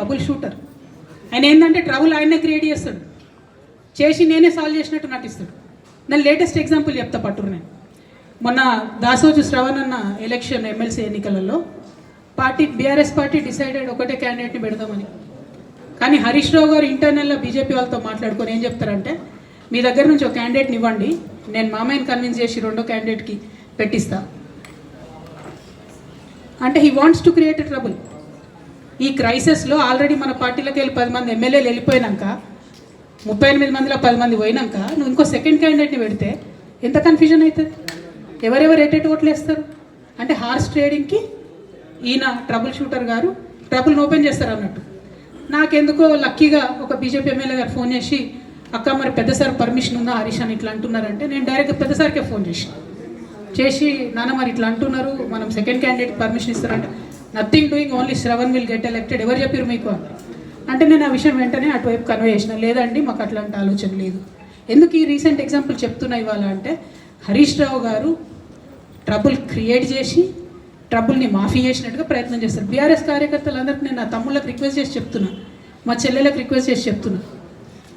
Trouble shooter. ఆయన ఏంటంటే trouble ఆయనే క్రియేట్ చేస్తాడు, చేసి నేనే సాల్వ్ చేసినట్టు నటిస్తాడు. నేను లేటెస్ట్ ఎగ్జాంపుల్ చెప్తా పట్టురు. నేను మొన్న దాసోజు శ్రవణ్ అన్న ఎలక్షన్ ఎమ్మెల్సీ ఎన్నికలలో బీఆర్ఎస్ పార్టీ డిసైడెడ్ ఒకటే క్యాండిడేట్ని పెడదామని. కానీ హరీష్ రావు గారు ఇంటర్నల్గా బీజేపీ వాళ్ళతో మాట్లాడుకొని ఏం చెప్తారంటే, మీ దగ్గర నుంచి ఒక క్యాండిడేట్ని ఇవ్వండి, నేను మామయ్యని కన్విన్స్ చేసి రెండో క్యాండిడేట్కి పెట్టిస్తా. అంటే he wants to create a trouble. ఈ క్రైసిస్లో ఆల్రెడీ మన పార్టీలోకి వెళ్ళి 10 మంది ఎమ్మెల్యేలు వెళ్ళిపోయినాక, 38 మందిలో 10 మంది పోయినాక నువ్వు ఇంకో సెకండ్ క్యాండిడేట్ని పెడితే ఎంత కన్ఫ్యూజన్ అవుతుంది? ఎవరెవరు ఎటెట్ ఓట్లు వేస్తారు? అంటే హార్స్ ట్రేడింగ్కి ఈయన ట్రబుల్ షూటర్ గారు ట్రబుల్ని ఓపెన్ చేస్తారు అన్నట్టు. నాకెందుకో లక్కీగా ఒక బీజేపీ ఎమ్మెల్యే గారు ఫోన్ చేసి, అక్క మరి పెద్ద సార్ పర్మిషన్ ఉందా హరీష్ అని ఇట్లా అంటున్నారంటే, నేను డైరెక్ట్గా పెద్ద సార్కే ఫోన్ చేసి నాన్న మరి ఇట్లా అంటున్నారు, మనం సెకండ్ క్యాండిడేట్ పర్మిషన్ ఇస్తారంటే, nothing doing, only Shravan will get elected. ఎవరు చెప్పారు మీకు అంటే నేను ఆ విషయం వెంటనే అటువైపు కన్వే చేసిన. లేదండి మాకు అట్లాంటి ఆలోచన లేదు. ఎందుకు ఈ రీసెంట్ ఎగ్జాంపుల్ చెప్తున్నా ఇవాళ అంటే, హరీష్ రావు గారు ట్రబుల్ క్రియేట్ చేసి ట్రబుల్ని మాఫీ చేసినట్టుగా ప్రయత్నం చేస్తారు. బీఆర్ఎస్ కార్యకర్తలందరికీ నేను నా తమ్ముళ్ళకి రిక్వెస్ట్ చేసి చెప్తున్నా, మా చెల్లెలకు రిక్వెస్ట్ చేసి చెప్తున్నా,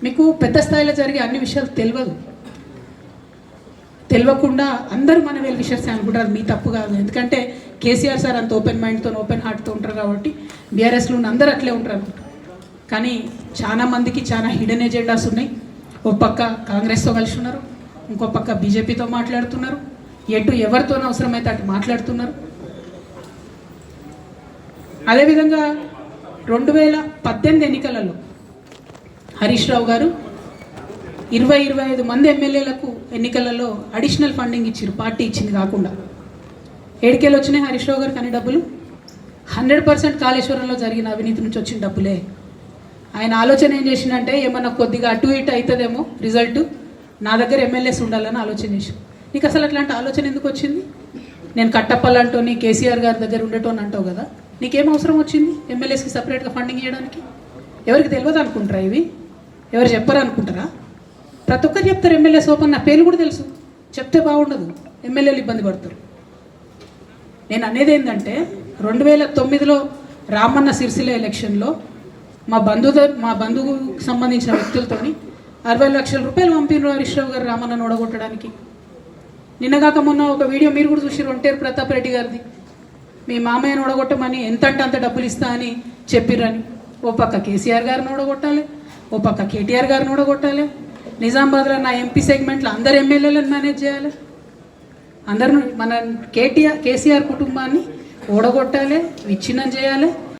మీకు పెద్ద స్థాయిలో జరిగే అన్ని విషయాలు తెలియకుండా అందరూ మన వెల్ విషర్స్ అనుకుంటారు. మీ తప్పు కాదు, ఎందుకంటే కేసీఆర్ సార్ అంత ఓపెన్ మైండ్తో ఓపెన్ హార్ట్తో ఉంటారు కాబట్టి బీఆర్ఎస్లో ఉన్న అందరూ అట్లే ఉంటారు అనుకుంటారు. కానీ చాలా మందికి చాలా హిడెన్ ఎజెండాస్ ఉన్నాయి. ఒక పక్క కాంగ్రెస్తో కలిసి ఉన్నారు, ఇంకో పక్క బీజేపీతో మాట్లాడుతున్నారు, ఎవరితో అవసరమైతే అటు మాట్లాడుతున్నారు. అదేవిధంగా 2018 ఎన్నికలలో హరీష్ రావు గారు 20-25 మంది ఎమ్మెల్యేలకు ఎన్నికలలో అడిషనల్ ఫండింగ్ ఇచ్చారు, పార్టీ ఇచ్చింది కాకుండా. ఏడికేళ్ళు వచ్చినాయి హరీష్ రావు గారికి అన్ని డబ్బులు? 100% కాళేశ్వరంలో జరిగిన అవినీతి నుంచి వచ్చిన డబ్బులే. ఆయన ఆలోచన ఏం చేసిందంటే, ఏమన్నా కొద్దిగా అటు ఇటు అవుతుందేమో రిజల్ట్, నా దగ్గర ఎమ్మెల్యేస్ ఉండాలని ఆలోచన చేసి. నీకు అసలు అట్లాంటి ఆలోచన ఎందుకు వచ్చింది? నేను కట్టప్పలంటోని కేసీఆర్ గారి దగ్గర ఉండేటోని అంటావు కదా, నీకేం అవసరం వచ్చింది ఎమ్మెల్యేస్కి సపరేట్గా ఫండింగ్ ఇవ్వడానికి? ఎవరికి తెలియదు అనుకుంటారా? ఇవి ఎవరు చెప్పరు అనుకుంటారా? ప్రతి ఒక్కరు చెప్తారు ఎమ్మెల్యేస్ ఓపెన్, నా పేర్లు కూడా తెలుసు, చెప్తే బాగుండదు, ఎమ్మెల్యేలు ఇబ్బంది పడతారు. నేను అనేది ఏంటంటే, 2009లో రామన్న సిరిసిల్ల ఎలక్షన్లో మా బంధువుకు సంబంధించిన వ్యక్తులతోని 60 లక్షల రూపాయలు పంపినారు హరీష్ రావు గారు రామన్నను ఓడగొట్టడానికి. నిన్నగాక మొన్న ఒక వీడియో మీరు కూడా చూసి, ఒంటేరు ప్రతాప్ రెడ్డి గారిది, మీ మామయ్యను ఓడగొట్టమని ఎంత అంటే అంత డబ్బులు ఇస్తా అని చెప్పిర్రని. ఓ పక్క కేసీఆర్ గారిని ఓడగొట్టాలి, ఓ పక్క కేటీఆర్ గారిని ఓడగొట్టాలి, నిజామాబాద్లో నా ఎంపీ సెగ్మెంట్లో అందరు ఎమ్మెల్యేలను మేనేజ్ చేయాలి, అందరూ మన కేసీఆర్ కుటుంబాన్ని ఓడగొట్టాలి, విచ్ఛిన్నం చేయాలి.